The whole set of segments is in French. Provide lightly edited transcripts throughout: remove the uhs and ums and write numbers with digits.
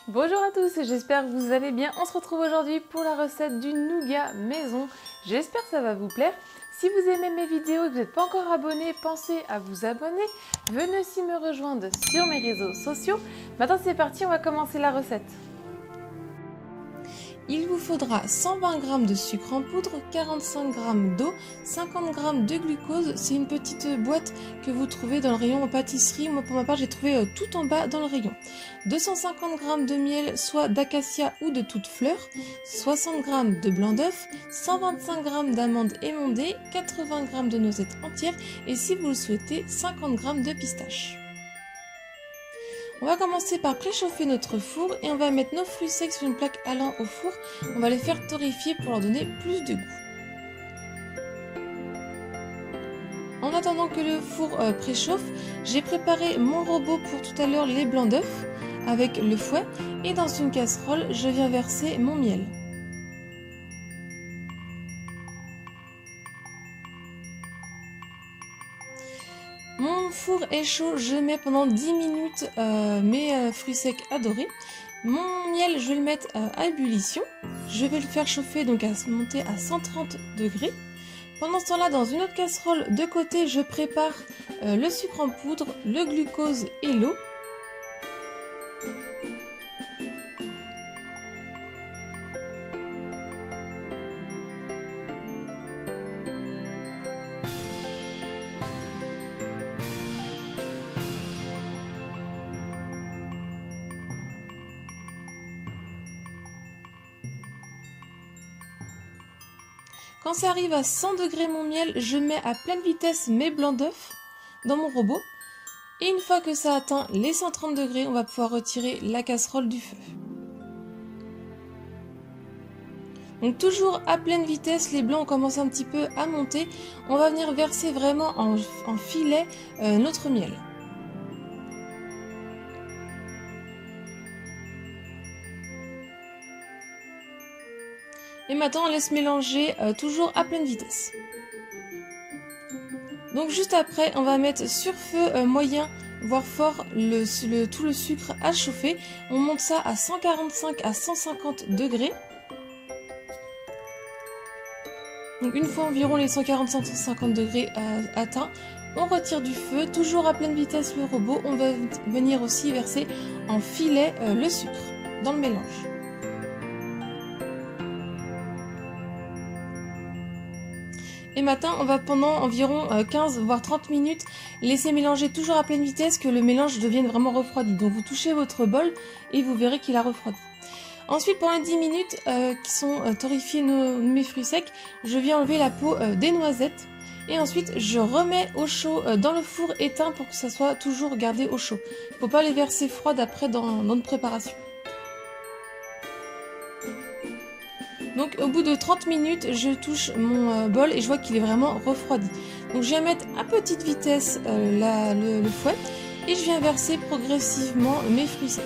Bonjour à tous, j'espère que vous allez bien. On se retrouve aujourd'hui pour la recette du nougat maison. J'espère que ça va vous plaire. Si vous aimez mes vidéos et que vous n'êtes pas encore abonné, pensez à vous abonner. Venez aussi me rejoindre sur mes réseaux sociaux. Maintenant c'est parti, on va commencer la recette. Il vous faudra 120 g de sucre en poudre, 45 g d'eau, 50 g de glucose. C'est une petite boîte que vous trouvez dans le rayon pâtisserie. Moi pour ma part j'ai trouvé tout en bas dans le rayon. 250 g de miel, soit d'acacia ou de toute fleur, 60 g de blanc d'œuf, 125 g d'amandes émondées, 80 g de noisettes entières et si vous le souhaitez 50 g de pistaches. On va commencer par préchauffer notre four et on va mettre nos fruits secs sur une plaque allant au four. On va les faire torréfier pour leur donner plus de goût. En attendant que le four préchauffe, j'ai préparé mon robot pour tout à l'heure les blancs d'œufs avec le fouet et dans une casserole, je viens verser mon miel. Mon four est chaud, je mets pendant 10 minutes mes fruits secs à dorer. Mon miel, je vais le mettre à ébullition. Je vais le faire chauffer, donc à monter à 130 degrés. Pendant ce temps-là, dans une autre casserole de côté, je prépare le sucre en poudre, le glucose et l'eau. Quand ça arrive à 100 degrés mon miel, je mets à pleine vitesse mes blancs d'œufs dans mon robot. Et une fois que ça atteint les 130 degrés, on va pouvoir retirer la casserole du feu. Donc toujours à pleine vitesse, les blancs commencent un petit peu à monter. On va venir verser vraiment en filet notre miel. Et maintenant on laisse mélanger toujours à pleine vitesse. Donc juste après on va mettre sur feu moyen voire fort tout le sucre à chauffer. On monte ça à 145 à 150 degrés. Donc une fois environ les 145-150 degrés atteints, on retire du feu, toujours à pleine vitesse le robot. On va venir aussi verser en filet le sucre dans le mélange. Et maintenant, on va pendant environ 15 voire 30 minutes laisser mélanger toujours à pleine vitesse que le mélange devienne vraiment refroidi. Donc vous touchez votre bol et vous verrez qu'il a refroidi. Ensuite, pendant les 10 minutes qui sont torréfiés mes fruits secs, je viens enlever la peau des noisettes. Et ensuite, je remets au chaud dans le four éteint pour que ça soit toujours gardé au chaud. Il ne faut pas les verser froides après dans notre préparation. Donc au bout de 30 minutes, je touche mon bol et je vois qu'il est vraiment refroidi. Donc je viens mettre à petite vitesse le fouet et je viens verser progressivement mes fruits secs.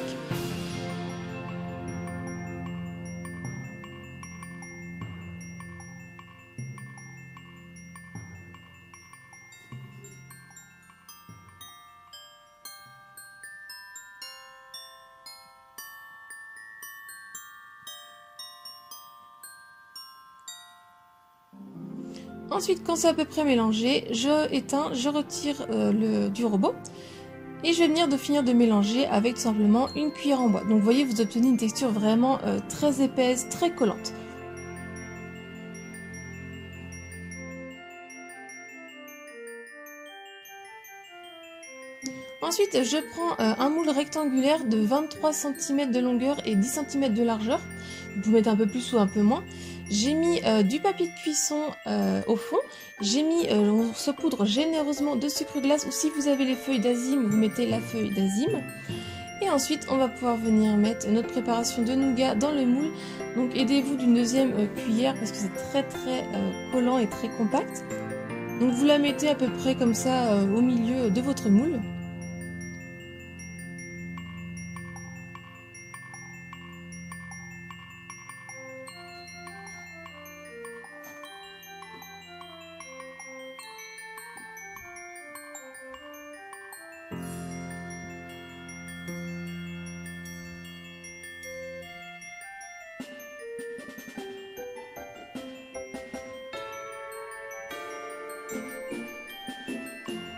Ensuite, quand c'est à peu près mélangé, je éteins, je retire du robot et je vais venir de finir de mélanger avec tout simplement une cuillère en bois. Donc vous voyez, vous obtenez une texture vraiment très épaisse, très collante. Ensuite, je prends un moule rectangulaire de 23 cm de longueur et 10 cm de largeur. Vous pouvez mettre un peu plus ou un peu moins. J'ai mis du papier de cuisson au fond. J'ai mis, on saupoudre généreusement de sucre glace ou si vous avez les feuilles d'azime, vous mettez la feuille d'azime. Et ensuite, on va pouvoir venir mettre notre préparation de nougat dans le moule. Donc aidez-vous d'une deuxième cuillère parce que c'est très collant et très compact. Donc vous la mettez à peu près comme ça au milieu de votre moule.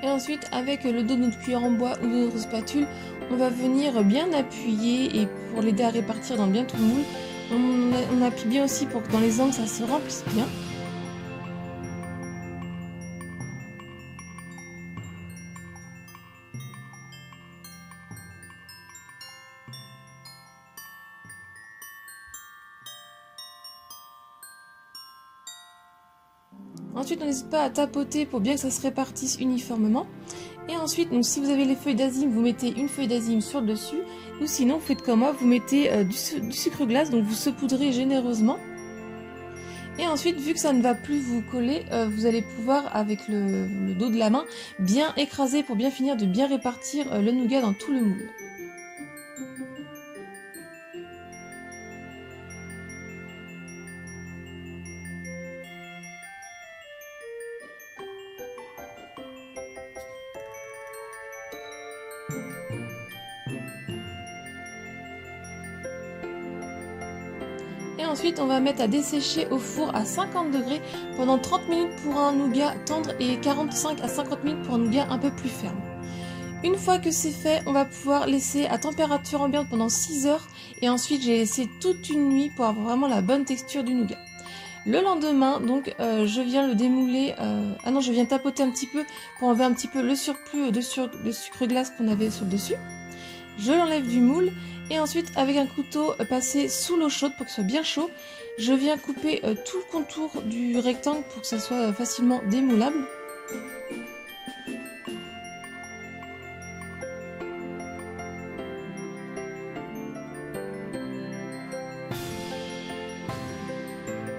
Et ensuite, avec le dos de notre cuillère en bois ou de notre spatule, on va venir bien appuyer et pour l'aider à répartir dans bien tout le moule, on appuie bien aussi pour que dans les angles ça se remplisse bien. Ensuite, on n'hésite pas à tapoter pour bien que ça se répartisse uniformément. Et ensuite, donc, si vous avez les feuilles d'azim, vous mettez une feuille d'azim sur le dessus. Ou sinon, vous faites comme moi, vous mettez du sucre glace, donc vous saupoudrez généreusement. Et ensuite, vu que ça ne va plus vous coller, vous allez pouvoir, avec le dos de la main, bien écraser pour bien finir de bien répartir le nougat dans tout le moule. Et ensuite, on va mettre à dessécher au four à 50 degrés pendant 30 minutes pour un nougat tendre et 45 à 50 minutes pour un nougat un peu plus ferme. Une fois que c'est fait, on va pouvoir laisser à température ambiante pendant 6 heures et ensuite j'ai laissé toute une nuit pour avoir vraiment la bonne texture du nougat. Le lendemain, donc, je viens le démouler, je viens tapoter un petit peu pour enlever un petit peu le surplus de sucre glace qu'on avait sur le dessus. Je l'enlève du moule et ensuite avec un couteau passé sous l'eau chaude pour qu'il soit bien chaud, je viens couper tout le contour du rectangle pour que ça soit facilement démoulable.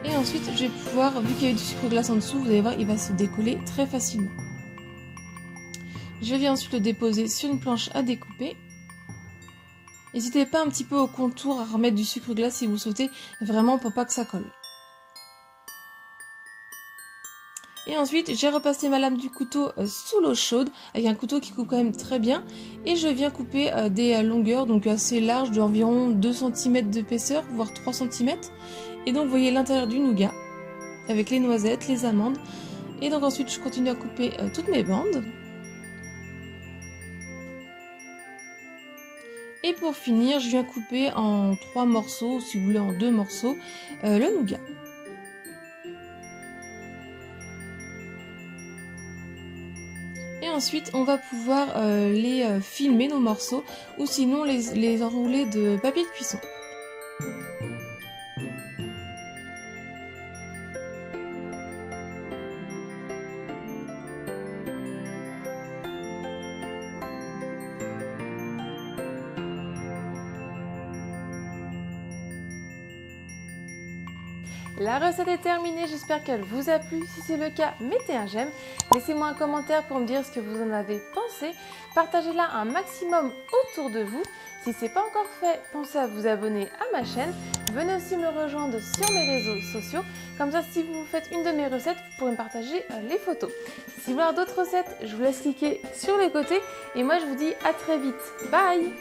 Et ensuite je vais pouvoir, vu qu'il y a du sucre glace en dessous, vous allez voir il va se décoller très facilement. Je viens ensuite le déposer sur une planche à découper. N'hésitez pas un petit peu au contour à remettre du sucre glace si vous souhaitez, vraiment pour pas que ça colle. Et ensuite, j'ai repassé ma lame du couteau sous l'eau chaude, avec un couteau qui coupe quand même très bien. Et je viens couper des longueurs donc assez larges, d'environ 2 cm d'épaisseur, voire 3 cm. Et donc, vous voyez l'intérieur du nougat, avec les noisettes, les amandes. Et donc ensuite, je continue à couper toutes mes bandes. Et pour finir, je viens couper en 3 morceaux, si vous voulez en 2 morceaux, le nougat. Et ensuite, on va pouvoir les filmer, nos morceaux, ou sinon les enrouler de papier de cuisson. La recette est terminée, j'espère qu'elle vous a plu. Si c'est le cas, mettez un j'aime. Laissez-moi un commentaire pour me dire ce que vous en avez pensé. Partagez-la un maximum autour de vous. Si ce n'est pas encore fait, pensez à vous abonner à ma chaîne. Venez aussi me rejoindre sur mes réseaux sociaux. Comme ça, si vous faites une de mes recettes, vous pourrez me partager les photos. Si vous voulez d'autres recettes, je vous laisse cliquer sur les côtés. Et moi, je vous dis à très vite. Bye!